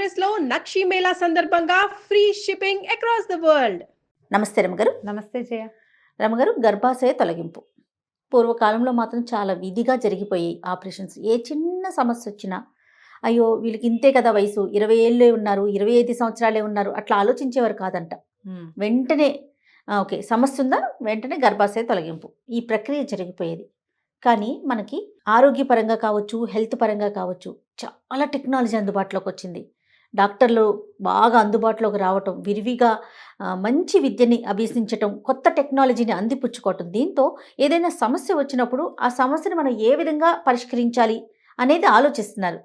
Palace లో నక్షి మేళా సందర్భంగా free shipping across the world. నమస్తే రమగారు. నమస్తే జయ. రమగారు, గర్భాశయ తొలగింపు పూర్వకాలంలో మాత్రం చాలా విధిగా జరిగిపోయి ఆపరేషన్స్. ఏ చిన్న సమస్య వచ్చినా అయ్యో వీళ్ళకి ఇంతే కదా వయసు, 20 ఏళ్ళే ఉన్నారు, 25 సంవత్సరాలే ఉన్నారు, అట్లా ఆలోచించేవారు కాదంట. వెంటనే ఓకే సమస్య ఉందా, వెంటనే గర్భాశయ తొలగింపు, ఈ ప్రక్రియ జరిగిపోయేది. కానీ మనకి ఆరోగ్యపరంగా కావచ్చు, హెల్త్ పరంగా కావచ్చు, చాలా టెక్నాలజీ అందుబాటులోకి వచ్చింది. డాక్టర్లు బాగా అందుబాటులోకి రావటం, విరివిగా మంచి విద్యని అభ్యసించటం, కొత్త టెక్నాలజీని అందిపుచ్చుకోవటం, దీంతో ఏదైనా సమస్య వచ్చినప్పుడు ఆ సమస్యను మనం ఏ విధంగా పరిష్కరించాలి అనేది ఆలోచిస్తున్నారు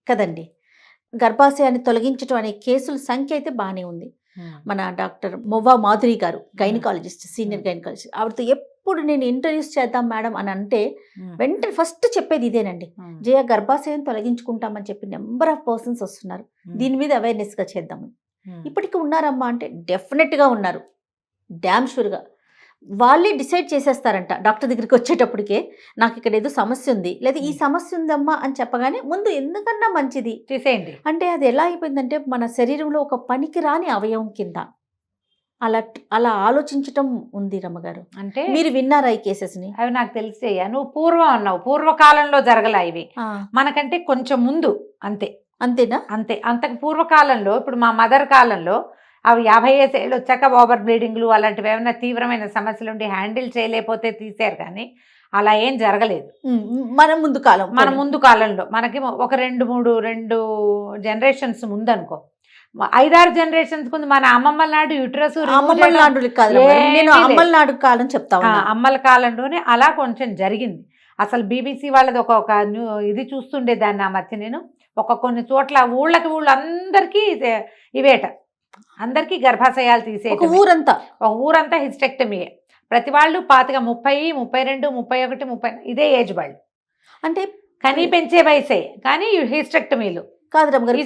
కదండి. గర్భాశయాన్ని తొలగించడం అనే కేసుల సంఖ్య అయితే బాగానే ఉంది. మన డాక్టర్ మొవ్వా మాధురి గారు, గైనకాలజిస్ట్, సీనియర్ గైనకాలజిస్ట్, ఆవిడతో ఎప్పుడు నేను ఇంటర్వ్యూస్ చేద్దాం మేడం అని అంటే వెంటనే ఫస్ట్ చెప్పేది ఇదేనండి, జయ గర్భాశయం తొలగించుకుంటామని చెప్పి నెంబర్ ఆఫ్ పర్సన్స్ వస్తున్నారు, దీని మీద అవేర్నెస్గా చేద్దామని. ఇప్పటికీ ఉన్నారమ్మా అంటే డెఫినెట్గా ఉన్నారు, డ్యామ్ షూర్గా. వాళ్ళే డిసైడ్ చేసేస్తారంట డాక్టర్ దగ్గరికి వచ్చేటప్పటికే, నాకు ఇక్కడ ఏదో సమస్య ఉంది, లేదా ఈ సమస్య ఉందమ్మా అని చెప్పగానే ముందు ఎందుకన్నా మంచిది చేసేయండి అంటే అది ఎలా అయిపోయిందంటే మన శరీరంలో ఒక పనికి రాని అవయవం కింద అలా ఆలోచించటం ఉంది రమ్మగారు. అంటే మీరు విన్నారా ఈ కేసెస్ని? అవి నాకు తెలిసే. నువ్వు పూర్వం అన్నావు, పూర్వకాలంలో జరగలా ఇవి, మనకంటే కొంచెం ముందు. అంతేనా? అంతే. అంతకు పూర్వకాలంలో, ఇప్పుడు మా మదర్ కాలంలో అవి 50 ఏళ్ళు వచ్చాక ఓవర్ బ్లీడింగ్లు అలాంటివి ఏమైనా తీవ్రమైన సమస్యలు ఉండి హ్యాండిల్ చేయలేకపోతే తీసారు, కానీ అలా ఏం జరగలేదు. మన ముందు కాలంలో మనకి ఒక 2 జనరేషన్స్ ముందు అనుకో, 5-6 జనరేషన్స్ ముందు మన అమ్మమ్మల నాడు యుటరస్ అమ్మల కాలం చెప్తా, అమ్మల కాలంలోనే అలా కొంచెం జరిగింది. అసలు బీబీసీ వాళ్ళది ఒక ఇది చూస్తుండేదాన్ని ఆ మధ్య నేను. కొన్ని చోట్ల ఊళ్ళందరికీ ఇవేట, అందరికీ గర్భాశయాలు తీసే, ఊరంతా హిస్టెక్టమీయే. ప్రతి వాళ్ళు 25, 32, 31, 30 ఇదే ఏజ్ వాళ్ళు. అంటే కనీ పెంచే వయసే, కానీ హిస్టెక్టమీలు కాదు రమ్మగారు,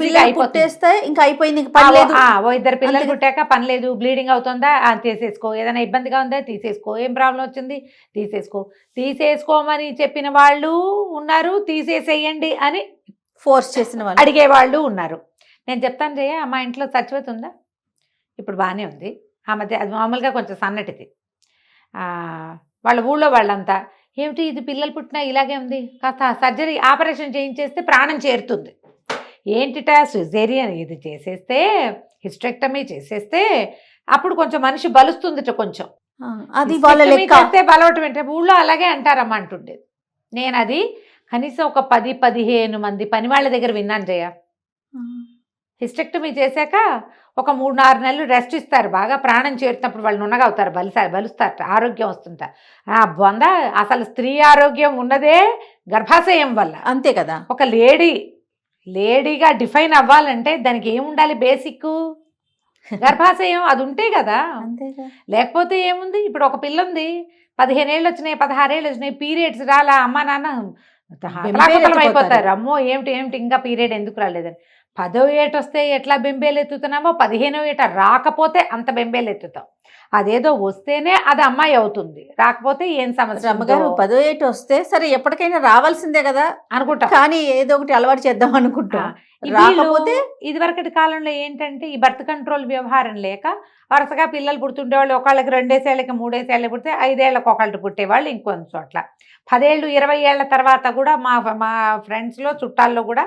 ఇంకా అయిపోయింది. 2 పిల్లలు పుట్టాక పని లేదు, బ్లీడింగ్ అవుతుందా తీసేసుకో, ఏదైనా ఇబ్బందిగా ఉందా తీసేసుకో, ఏం ప్రాబ్లం వచ్చింది తీసేసుకోమని చెప్పిన వాళ్ళు ఉన్నారు, తీసేసేయండి అని ఫోర్స్ చేసిన వాళ్ళు, అడిగేవాళ్ళు ఉన్నారు. నేను చెప్తాను జయ, మా ఇంట్లో సచివత ఉందా? ఇప్పుడు బాగానే ఉంది. ఆ మధ్య అది మామూలుగా కొంచెం సన్నటిది. వాళ్ళ ఊళ్ళో వాళ్ళంతా ఏమిటి ఇది పిల్లలు పుట్టినా ఇలాగే ఉంది, కాస్త సర్జరీ ఆపరేషన్ చేయించేస్తే ప్రాణం చేరుతుంది, ఏంటిటా సిజేరియన్ ఇది చేసేస్తే, హిస్టెక్టమీ చేసేస్తే అప్పుడు కొంచెం మనిషి బలుస్తుంది, కొంచెం అది చేస్తే బలవటం ఏంటంటే ఊళ్ళో అలాగే అంటారమ్మా అంటుండేది. నేను అది కనీసం ఒక 10-15 మంది పని వాళ్ళ దగ్గర విన్నాను జయ. హిస్టెక్టమీ చేశాక ఒక 3-6 నెలలు రెస్ట్ ఇస్తారు, బాగా ప్రాణం చేరుతున్నప్పుడు వాళ్ళు నున్నగా అవుతారు, బలుస్తారు, ఆరోగ్యం వస్తుంట. బొంద అసలు స్త్రీ ఆరోగ్యం ఉన్నదే గర్భాశయం వల్ల. అంతే కదా. ఒక లేడీగా డిఫైన్ అవ్వాలంటే దానికి ఏముండాలి? బేసిక్ గర్భాశయం అది ఉంటే కదా, లేకపోతే ఏముంది? ఇప్పుడు ఒక పిల్ల ఉంది, 15 ఏళ్ళు వచ్చినాయి, 16 ఏళ్ళు వచ్చినాయి, పీరియడ్స్ రాలా, అమ్మ నాన్న అయిపోతారు, అమ్మో ఏమిటి ఇంకా పీరియడ్ ఎందుకు రాలేదని. 10వ ఏట వస్తే ఎట్లా బెంబేలు ఎత్తుతున్నామో 15వ ఏట రాకపోతే అంత బెంబేలు ఎత్తుతాం. అదేదో వస్తేనే అది అమ్మాయి అవుతుంది, రాకపోతే ఏం సమస్య? అమ్మగారు 10వ ఏట వస్తే సరే ఎప్పటికైనా రావాల్సిందే కదా అనుకుంటా, కానీ ఏదో ఒకటి అలవాటు చేద్దాం అనుకుంటా. రాకపోతే ఇదివరకటి కాలంలో ఏంటంటే ఈ బర్త్ కంట్రోల్ వ్యవహారం లేక వరుసగా పిల్లలు పుడుతుండేవాళ్ళు. ఒకళ్ళకి 2 ఏళ్ళకి 3 ఏళ్ళకి పుడితే 5 ఏళ్ళకి ఒకళ్ళు పుట్టేవాళ్ళు, ఇంకొంచెం చోట్ల 10 ఏళ్ళు 20 ఏళ్ల తర్వాత కూడా మా ఫ్రెండ్స్లో చుట్టాల్లో కూడా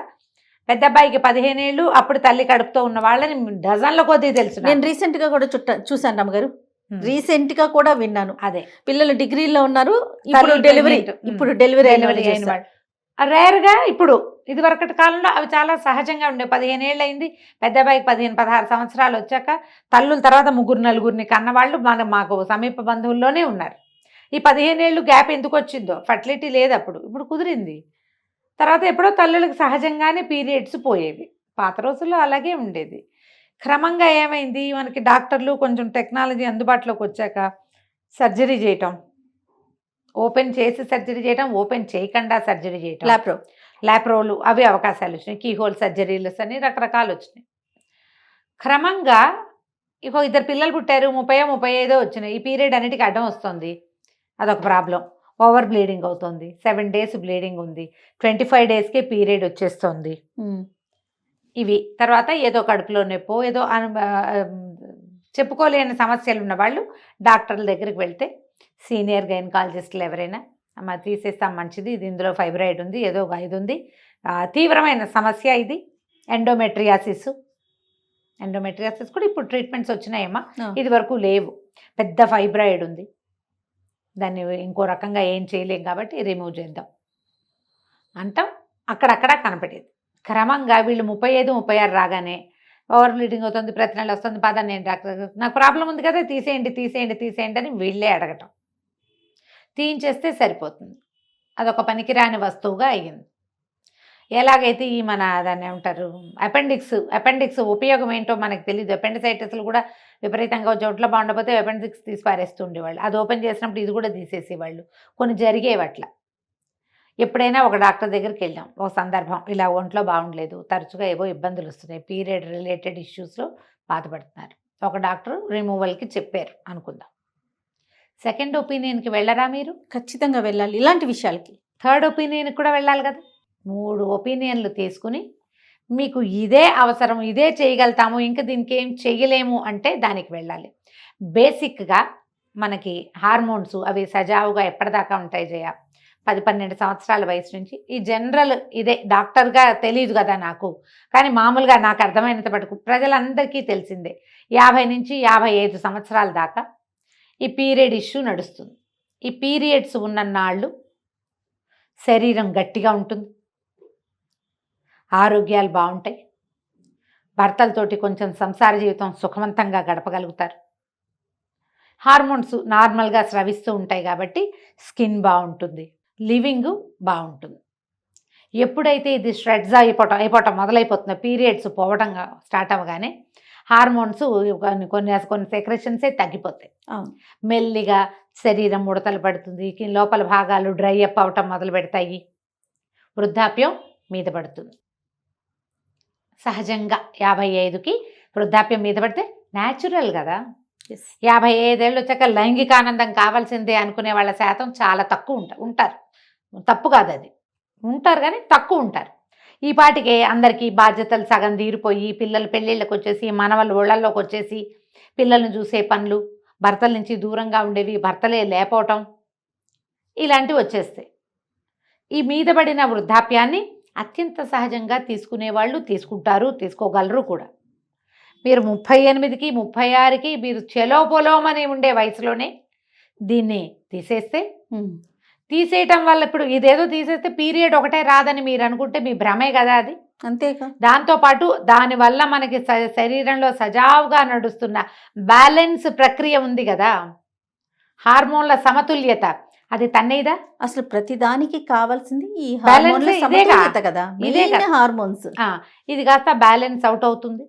పెద్ద అబ్బాయికి 15 ఏళ్ళు, అప్పుడు తల్లి కడుపుతో ఉన్న వాళ్ళని డజన్ల కొద్దీ తెలుసు. నేను రీసెంట్ గా కూడా చూసాను రమ్మగారు, రీసెంట్ గా కూడా విన్నాను. అదే పిల్లలు పిల్లలు డిగ్రీలో ఉన్నారు, ఇప్పుడు డెలివరీ అయిన వాళ్ళు రేర్ గా. ఇప్పుడు ఇది వరకటి కాలంలో అవి చాలా సహజంగా ఉండే. 15 ఏళ్ళు అయింది, పెద్ద అబ్బాయికి 15-16 సంవత్సరాలు వచ్చాక తల్లుల తర్వాత 3-4 కన్నవాళ్ళు మాకు సమీప బంధువుల్లోనే ఉన్నారు. ఈ 15 ఏళ్ళు గ్యాప్ ఎందుకు వచ్చిందో, ఫర్టిలిటీ లేదు అప్పుడు, ఇప్పుడు కుదిరింది. తర్వాత ఎప్పుడో తల్లులకు సహజంగానే పీరియడ్స్ పోయేవి. పాత రోజుల్లో అలాగే ఉండేది. క్రమంగా ఏమైంది, మనకి డాక్టర్లు కొంచెం టెక్నాలజీ అందుబాటులోకి వచ్చాక సర్జరీ చేయటం, ఓపెన్ చేసి సర్జరీ చేయటం, ఓపెన్ చేయకుండా సర్జరీ చేయటం, ల్యాప్రోలు అవి అవకాశాలు వచ్చినాయి, కీహోల్ సర్జరీలు అని రకరకాలు వచ్చినాయి. క్రమంగా 2 పిల్లలు పుట్టారు, 30-35 వచ్చినాయి, ఈ పీరియడ్ అన్నిటికీ అడ్డం వస్తుంది, అదొక ప్రాబ్లం. ఓవర్ బ్లీడింగ్ అవుతుంది, 7 days బ్లీడింగ్ ఉంది, 25 daysకే పీరియడ్ వచ్చేస్తుంది. ఇవి తర్వాత ఏదో కడుపులో నొప్పో ఏదో చెప్పుకోలేని సమస్యలు ఉన్న వాళ్ళు డాక్టర్ల దగ్గరికి వెళ్తే సీనియర్ గైనకాలజిస్టులు ఎవరైనా అమ్మ తీసేస్తాం మంచిది, ఇది ఇందులో ఫైబ్రాయిడ్ ఉంది, ఏదో ఒక ఇది ఉంది, తీవ్రమైన సమస్య ఇది, ఎండోమెట్రియాసిస్ కూడా ఇప్పుడు ట్రీట్మెంట్స్ వచ్చినాయమ్మా, ఇది వరకు లేవు, పెద్ద ఫైబ్రాయిడ్ ఉంది, దాన్ని ఇంకో రకంగా ఏం చేయలేం కాబట్టి రిమూవ్ చేద్దాం అంటాం. అక్కడక్కడ కనపడేది. క్రమంగా వీళ్ళు 35-36 రాగానే ఓవర్ బ్లీడింగ్ అవుతుంది, ప్రతి నెల వస్తుంది, పద నేను డాక్టర్ నాకు ప్రాబ్లం ఉంది కదా తీసేయండి అని వీళ్ళే అడగటం. తీయించేస్తే సరిపోతుంది. అదొక పనికిరాని వస్తువుగా అయ్యింది. ఎలాగైతే ఈ మన దాన్ని ఏమంటారు అపెండిక్స్ ఉపయోగం ఏంటో మనకు తెలియదు. అపెండిసైటిస్లు కూడా విపరీతంగా చోట్ల బాగుండకపోతే అపెండిక్స్ తీసి పారేస్తూ ఉండేవాళ్ళు. అది ఓపెన్ చేసినప్పుడు ఇది కూడా తీసేసేవాళ్ళు. కొన్ని జరిగేవి అట్లా. ఎప్పుడైనా ఒక డాక్టర్ దగ్గరికి వెళ్ళాం, ఒక సందర్భం ఇలా ఒంట్లో బాగుండలేదు, తరచుగా ఏవో ఇబ్బందులు వస్తున్నాయి, పీరియడ్ రిలేటెడ్ ఇష్యూస్లో బాధపడుతున్నారు. ఒక డాక్టర్ రిమూవల్కి చెప్పారు అనుకుందాం. సెకండ్ ఒపీనియన్కి వెళ్ళరా మీరు? ఖచ్చితంగా వెళ్ళాలి ఇలాంటి విషయాలకి. థర్డ్ ఒపీనియన్కి కూడా వెళ్ళాలి కదా. 3 ఒపీనియన్లు తీసుకుని మీకు ఇదే అవసరం, ఇదే చేయగలుగుతాము, ఇంకా దీనికి ఏం చేయలేము అంటే దానికి వెళ్ళాలి. బేసిక్గా మనకి హార్మోన్స్ అవి సజావుగా ఎప్పటిదాకా ఉంటాయి జయ? 10-12 సంవత్సరాల వయసు నుంచి. ఈ జనరల్ ఇదే, డాక్టర్గా తెలియదు కదా నాకు, కానీ మామూలుగా నాకు అర్థమైనంత మటుకు ప్రజలందరికీ తెలిసిందే, 50 నుంచి 55 సంవత్సరాల దాకా ఈ పీరియడ్ ఇష్యూ నడుస్తుంది. ఈ పీరియడ్స్ ఉన్నన్నాళ్ళు శరీరం గట్టిగా ఉంటుంది, ఆరోగ్యాలు బాగుంటాయి, భర్తలతోటి కొంచెం సంసార జీవితం సుఖవంతంగా గడపగలుగుతారు, హార్మోన్స్ నార్మల్గా స్రవిస్తూ ఉంటాయి కాబట్టి స్కిన్ బాగుంటుంది, లివింగ్ బాగుంటుంది. ఎప్పుడైతే ఇది స్ట్రెడ్స్ అయిపోవటం మొదలైపోతుందో, పీరియడ్స్ పోవటం స్టార్ట్ అవ్వగానే హార్మోన్స్ కొన్ని సెక్రెషన్సే తగ్గిపోతాయి. మెల్లిగా శరీరం ముడతలు పడుతుంది, లోపల భాగాలు డ్రై అప్ అవటం మొదలు పెడతాయి, వృద్ధాప్యం మీద పడుతుంది. సహజంగా 55కి వృద్ధాప్యం మీద పడితే న్యాచురల్ కదా. 55 ఏళ్ళు వచ్చాక లైంగిక ఆనందం కావాల్సిందే అనుకునే వాళ్ళ శాతం చాలా తక్కువ ఉంటారు. తప్పు కాదు అది, ఉంటారు కానీ తక్కువ ఉంటారు. ఈ పాటికే అందరికీ బాధ్యతలు సగం తీరిపోయి పిల్లలు పెళ్ళిళ్ళకి వచ్చేసి, మనవళ్ళు ఒళ్ళల్లోకి వచ్చేసి, పిల్లల్ని చూసే పనులు, భర్తల నుంచి దూరంగా ఉండేవి భర్తలే లేకపోవటం, ఇలాంటివి వచ్చేస్తాయి. ఈ మీద పడిన వృద్ధాప్యాన్ని అత్యంత సహజంగా తీసుకునేవాళ్ళు తీసుకుంటారు, తీసుకోగలరు కూడా. మీరు 38కి 36కి మీరు చెలోపొలోమని ఉండే వయసులోనే దీన్ని తీసేయటం వల్ల ఇప్పుడు ఇదేదో తీసేస్తే పీరియడ్ ఒకటే రాదని మీరు అనుకుంటే మీ భ్రమే కదా అది. అంతేకా. దాంతోపాటు దానివల్ల మనకి శరీరంలో సజావుగా నడుస్తున్న బ్యాలెన్స్ ప్రక్రియ ఉంది కదా, హార్మోన్ల సమతుల్యత, అది తన్నేదా? అసలు ప్రతిదానికి కావాల్సింది ఈ హార్మోన్ల సమతుల్యత కదా, హార్మోన్స్. ఇది కాస్త బ్యాలెన్స్ అవుట్ అవుతుంది,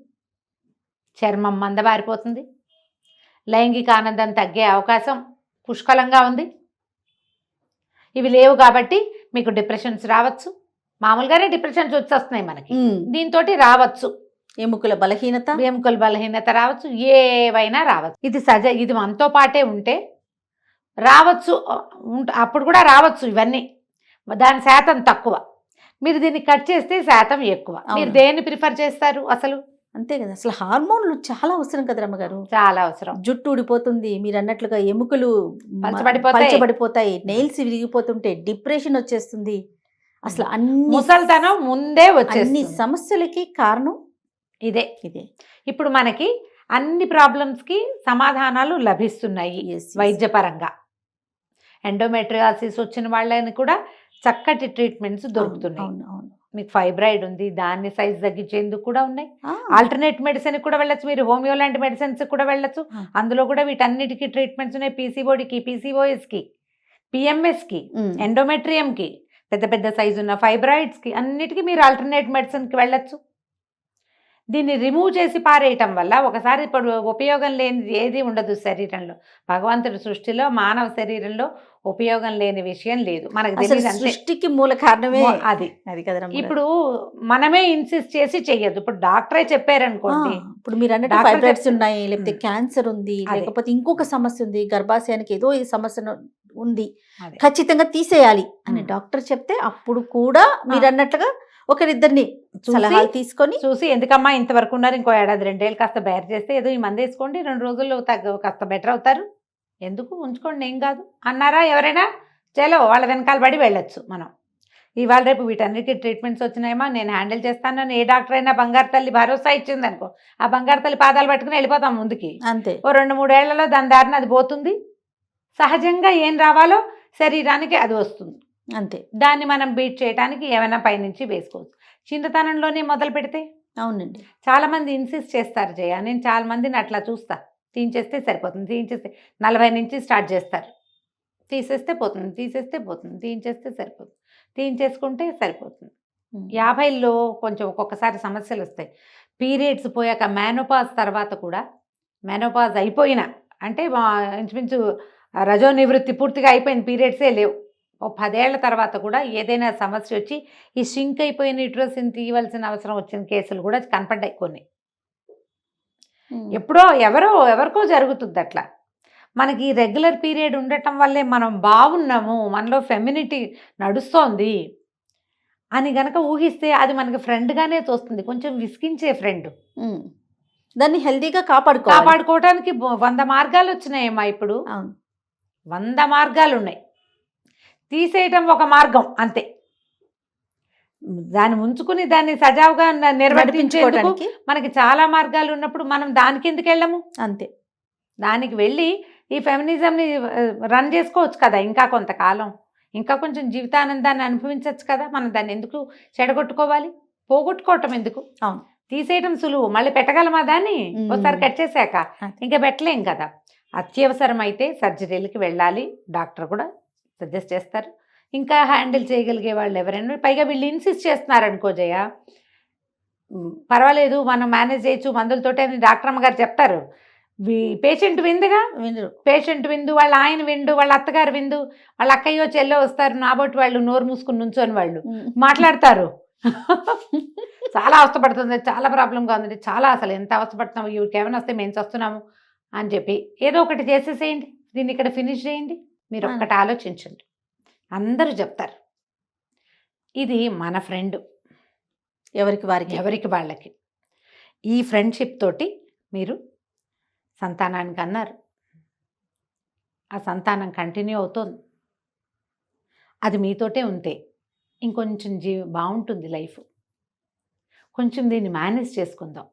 చర్మం మందబారిపోతుంది, లైంగిక ఆనందం తగ్గే అవకాశం పుష్కలంగా ఉంది. ఇవి లేవు కాబట్టి మీకు డిప్రెషన్స్ రావచ్చు. మామూలుగానే డిప్రెషన్స్ వచ్చేస్తున్నాయి మనకి, దీంతో రావచ్చు. ఎముకల బలహీనత రావచ్చు, ఏవైనా రావచ్చు. ఇది మనతో పాటే ఉంటే రావచ్చు, అప్పుడు కూడా రావచ్చు. ఇవన్నీ దాని శాతం తక్కువ, మీరు దీన్ని కట్ చేస్తే శాతం ఎక్కువ. మీరు దేన్ని ప్రిఫర్ చేస్తారు అసలు? అంతే కదా. అసలు హార్మోన్లు చాలా అవసరం కదా రమ్మగారు, చాలా అవసరం. జుట్టు ఊడిపోతుంది, మీరు అన్నట్లుగా ఎముకలు పలచబడిపోతాయి, నెయిల్స్ విరిగిపోతుంటే డిప్రెషన్ వచ్చేస్తుంది. అసలు అన్ని ముసల్తనం ముందే వచ్చేస్తుంది. అన్ని సమస్యలకి కారణం ఇదే. ఇప్పుడు మనకి అన్ని ప్రాబ్లమ్స్కి సమాధానాలు లభిస్తున్నాయి వైద్యపరంగా. ఎండోమెట్రియాసిస్ వచ్చిన వాళ్ళని కూడా చక్కటి ట్రీట్మెంట్స్ దొరుకుతున్నాయి. మీకు ఫైబ్రాయిడ్ ఉంది, దాన్ని సైజ్ తగ్గించేందుకు కూడా ఉన్నాయి. ఆల్టర్నేట్ మెడిసిన్ కూడా వెళ్ళచ్చు, మీరు హోమియో లాంటి మెడిసిన్స్ కూడా వెళ్ళచ్చు. అందులో కూడా వీటన్నిటికీ ట్రీట్మెంట్స్ ఉన్నాయి. పీసీఓడికి, పీసీఓఎస్కి, పిఎంఎస్కి, ఎండోమెట్రియంకి, పెద్ద పెద్ద సైజు ఉన్న ఫైబ్రాయిడ్స్కి, అన్నిటికీ మీరు ఆల్టర్నేట్ మెడిసిన్కి వెళ్ళచ్చు. దీన్ని రిమూవ్ చేసి పారేయటం వల్ల ఒకసారి ఇప్పుడు ఉపయోగం లేనిది ఏది ఉండదు శరీరంలో. భగవంతుడి సృష్టిలో మానవ శరీరంలో ఉపయోగం లేని విషయం లేదు. మనకు తెలియదు, సృష్టికి మూల కారణమే అది కదా. ఇప్పుడు మనమే ఇన్సిస్ట్ చేసి చెయ్యొద్దు. ఇప్పుడు డాక్టరే చెప్పారనుకోండి, ఇప్పుడు మీరు అన్నట్టు ఫైబ్రాయిడ్స్ ఉన్నాయి, లేకపోతే క్యాన్సర్ ఉంది, లేకపోతే ఇంకొక సమస్య ఉంది, గర్భాశయానికి ఏదో ఈ సమస్య ఉంది, ఖచ్చితంగా తీసేయాలి అని డాక్టర్ చెప్తే అప్పుడు కూడా మీరు అన్నట్లుగా ఒకరిద్దరిని చూసి- సలహాలు తీసుకొని చూసి ఎందుకమ్మా ఇంతవరకు ఉన్నారు, ఇంకో ఏడాది 2 ఏళ్ళు కాస్త బేర్ చేస్తే ఏదో ఈ మంది వేసుకోండి, 2 రోజుల్లో కాస్త బెటర్ అవుతారు, ఎందుకు ఉంచుకోండి ఏం కాదు అన్నారా ఎవరైనా, చలో వాళ్ళ వెనకాల పడి వెళ్ళొచ్చు మనం. ఇవాళ రేపు వీటన్నిటికీ ట్రీట్మెంట్స్ వచ్చినాయమ్మా, నేను హ్యాండిల్ చేస్తానని ఏ డాక్టర్ అయినా బంగారు తల్లి భరోసా ఇచ్చింది అనుకో, ఆ బంగారు తల్లి పాదాలు పట్టుకుని వెళ్ళిపోతాం ముందుకి. అంతే. ఓ 2-3 ఏళ్లలో దాని దారిన అది పోతుంది. సహజంగా ఏం రావాలో శరీరానికి అది వస్తుంది. అంతే. దాన్ని మనం బీట్ చేయడానికి ఏమైనా పైనుంచి వేసుకోవచ్చు. చిన్నతనంలోనే మొదలు పెడితే అవునండి. చాలామంది ఇన్సిస్ట్ చేస్తారు జయ, నేను చాలా మందిని అట్లా చూస్తా, తీయించేస్తే సరిపోతుంది, తీయించేస్తే 40 నుంచి స్టార్ట్ చేస్తారు, తీసేస్తే పోతుంది, తీసేస్తే పోతుంది, తీయించేస్తే సరిపోతుంది, తీయించేసుకుంటే సరిపోతుంది. 50లో కొంచెం ఒక్కొక్కసారి సమస్యలు వస్తాయి. పీరియడ్స్ పోయాక మేనోపాజ్ తర్వాత కూడా, మేనోపాజ్ అయిపోయినా అంటే ఇంచుమించు రజో నివృత్తి పూర్తిగా అయిపోయింది, పీరియడ్సే లేవు, ఓ 10 ఏళ్ల తర్వాత కూడా ఏదైనా సమస్య వచ్చి ఈ షింక్ అయిపోయిన యూట్రస్ని తీయవలసిన అవసరం వచ్చిన కేసులు కూడా కనపడ్డాయి కొన్ని. ఎప్పుడో ఎవరికో జరుగుతుంది అట్లా. మనకి రెగ్యులర్ పీరియడ్ ఉండటం వల్లే మనం బాగున్నాము, మనలో ఫెమినిటీ నడుస్తోంది అని గనక ఊహిస్తే అది మనకి ఫ్రెండ్గానే తోస్తుంది, కొంచెం విసిగించే ఫ్రెండ్. దాన్ని హెల్తీగా కాపాడుకోవడానికి 100 మార్గాలు వచ్చినాయమ్మా ఇప్పుడు. అవును, 100 మార్గాలు ఉన్నాయి, తీసేయటం ఒక మార్గం అంతే. దాన్ని ఉంచుకుని దాన్ని సజావుగా నిర్వర్తించుకోవడానికి మనకి చాలా మార్గాలు ఉన్నప్పుడు మనం దానికి ఎందుకు వెళ్ళము? అంతే. దానికి వెళ్ళి ఈ ఫెమినిజంని రన్ చేసుకోవచ్చు కదా ఇంకా కొంతకాలం, ఇంకా కొంచెం జీవితానందాన్ని అనుభవించవచ్చు కదా. మనం దాన్ని ఎందుకు చెడగొట్టుకోవాలి, పోగొట్టుకోవటం ఎందుకు? అవును, తీసేయటం సులువు, మళ్ళీ పెట్టగలమా దాన్ని? ఒకసారి కట్ చేశాక ఇంకా పెట్టలేం కదా. అత్యవసరం అయితే సర్జరీలకి వెళ్ళాలి, డాక్టర్ కూడా సజెస్ట్ చేస్తారు. ఇంకా హ్యాండిల్ చేయగలిగే వాళ్ళు ఎవరైనా, పైగా వీళ్ళు ఇన్సిస్ట్ చేస్తున్నారు అనుకో జయ, పర్వాలేదు మనం మేనేజ్ చేయొచ్చు మందులతోటే అని డాక్టర్ అమ్మగారు చెప్తారు. పేషెంట్ విందుగా, పేషెంట్ విందు, వాళ్ళ ఆయన విందు, వాళ్ళ అత్తగారు విందు, వాళ్ళ అక్కయ్యో చెల్లో వస్తారు, నాబోటి వాళ్ళు నోరు మూసుకుని నుంచోని వాళ్ళు మాట్లాడతారు. చాలా అవస్థపడుతుంది, చాలా ప్రాబ్లంగా ఉంది, చాలా అసలు ఎంత అవస్థపడుతున్నాము, ఇవికి ఏమైనా వస్తే మేము వస్తున్నాము అని చెప్పి ఏదో ఒకటి చేసేసేయండి, దీన్ని ఇక్కడ ఫినిష్ చేయండి. మీరు ఒక్కటి ఆలోచించండి, అందరూ చెప్తారు. ఇది మన ఫ్రెండ్, ఎవరికి వాళ్ళకి. ఈ ఫ్రెండ్షిప్ తోటి మీరు సంతానానికి అన్నారు, ఆ సంతానం కంటిన్యూ అవుతుంది, అది మీతోటే ఉంటే ఇంకొంచెం బాగుంటుంది లైఫ్. కొంచెం దీన్ని మేనేజ్ చేసుకుందాం.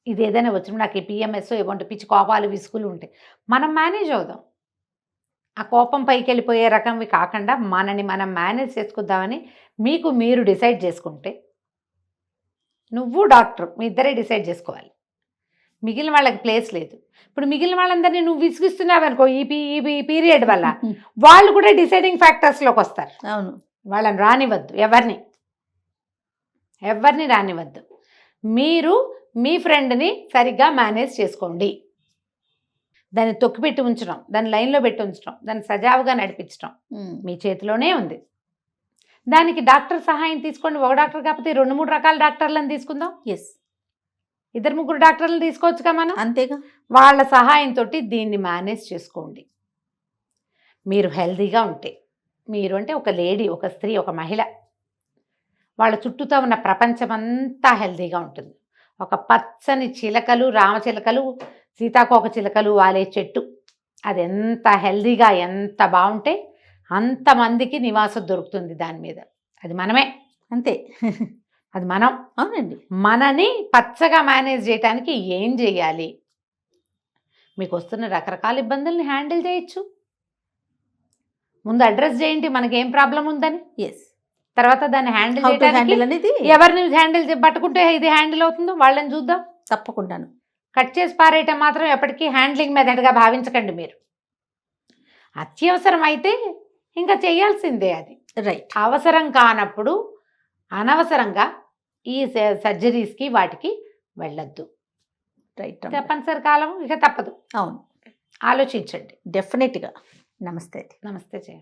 ఇది ఏదైనా వచ్చినప్పుడు నాకు ఈ పిఎంఎస్ ఏమంటే పిచ్చి కోపాలు విసుగులు ఉంటాయి, మనం మేనేజ్ అవుదాం. ఆ కోపం పైకి వెళ్ళిపోయే రకంవి కాకుండా మనని మనం మేనేజ్ చేసుకుందామని మీకు మీరు డిసైడ్ చేసుకుంటే, నువ్వు డాక్టర్ మీ ఇద్దరే డిసైడ్ చేసుకోవాలి, మిగిలిన వాళ్ళకి ప్లేస్ లేదు. ఇప్పుడు మిగిలిన వాళ్ళందరినీ నువ్వు విసిగిస్తున్నావు అనుకో ఈ పీరియడ్ వల్ల, వాళ్ళు కూడా డిసైడింగ్ ఫ్యాక్టర్స్లోకి వస్తారు. అవును, వాళ్ళని రానివ్వద్దు, ఎవరిని రానివ్వద్దు. మీరు మీ ఫ్రెండ్ని సరిగ్గా మేనేజ్ చేసుకోండి. దాన్ని తొక్కిపెట్టి ఉంచడం, దాన్ని లైన్లో పెట్టి ఉంచడం, దాన్ని సజావుగా నడిపించడం మీ చేతిలోనే ఉంది. దానికి డాక్టర్ సహాయం తీసుకోండి. ఒక డాక్టర్ కాకపోతే 2-3 రకాల డాక్టర్లను తీసుకుందాం. 2-3 డాక్టర్లను తీసుకోవచ్చుగా మనం, అంతేగా. వాళ్ళ సహాయంతో దీన్ని మేనేజ్ చేసుకోండి. మీరు హెల్తీగా ఉంటే, మీరు అంటే ఒక లేడీ, ఒక స్త్రీ, ఒక మహిళ, వాళ్ళ చుట్టూతో ఉన్న ప్రపంచమంతా హెల్తీగా ఉంటుంది. ఒక పచ్చని చిలకలు, రామచిలకలు, సీతాకోక చిలకలు వాలే చెట్టు, అది ఎంత హెల్తీగా ఎంత బాగుంటే అంతమందికి నివాసం దొరుకుతుంది దాని మీద. అది మనమే, అంతే. అది మనం. అవునండి. మనని పచ్చగా మేనేజ్ చేయడానికి ఏం చేయాలి? మీకు వస్తున్న రకరకాల ఇబ్బందుల్ని హ్యాండిల్ చేయొచ్చు. ముందు అడ్రస్ చేయండి మనకి ఏం ప్రాబ్లం ఉందని. తర్వాత దాన్ని హ్యాండిల్ చేయడానికి ఎవరిని హ్యాండిల్ పట్టుకుంటే ఇది హ్యాండిల్ అవుతుందో వాళ్ళని చూద్దాం. తప్పకుండాను. కట్ చేసి పారేయటం మాత్రం ఎప్పటికీ హ్యాండ్లింగ్ మెథడ్గా భావించకండి మీరు. అత్యవసరం అయితే ఇంకా చేయాల్సిందే అది. రైట్. అవసరం కానప్పుడు అనవసరంగా ఈ సర్జరీస్కి వాటికి వెళ్ళొద్దు. రైట్. తప్పనిసరి కాలం ఇక తప్పదు. అవును, ఆలోచించండి. డెఫినెట్గా. నమస్తే. నమస్తే జయ.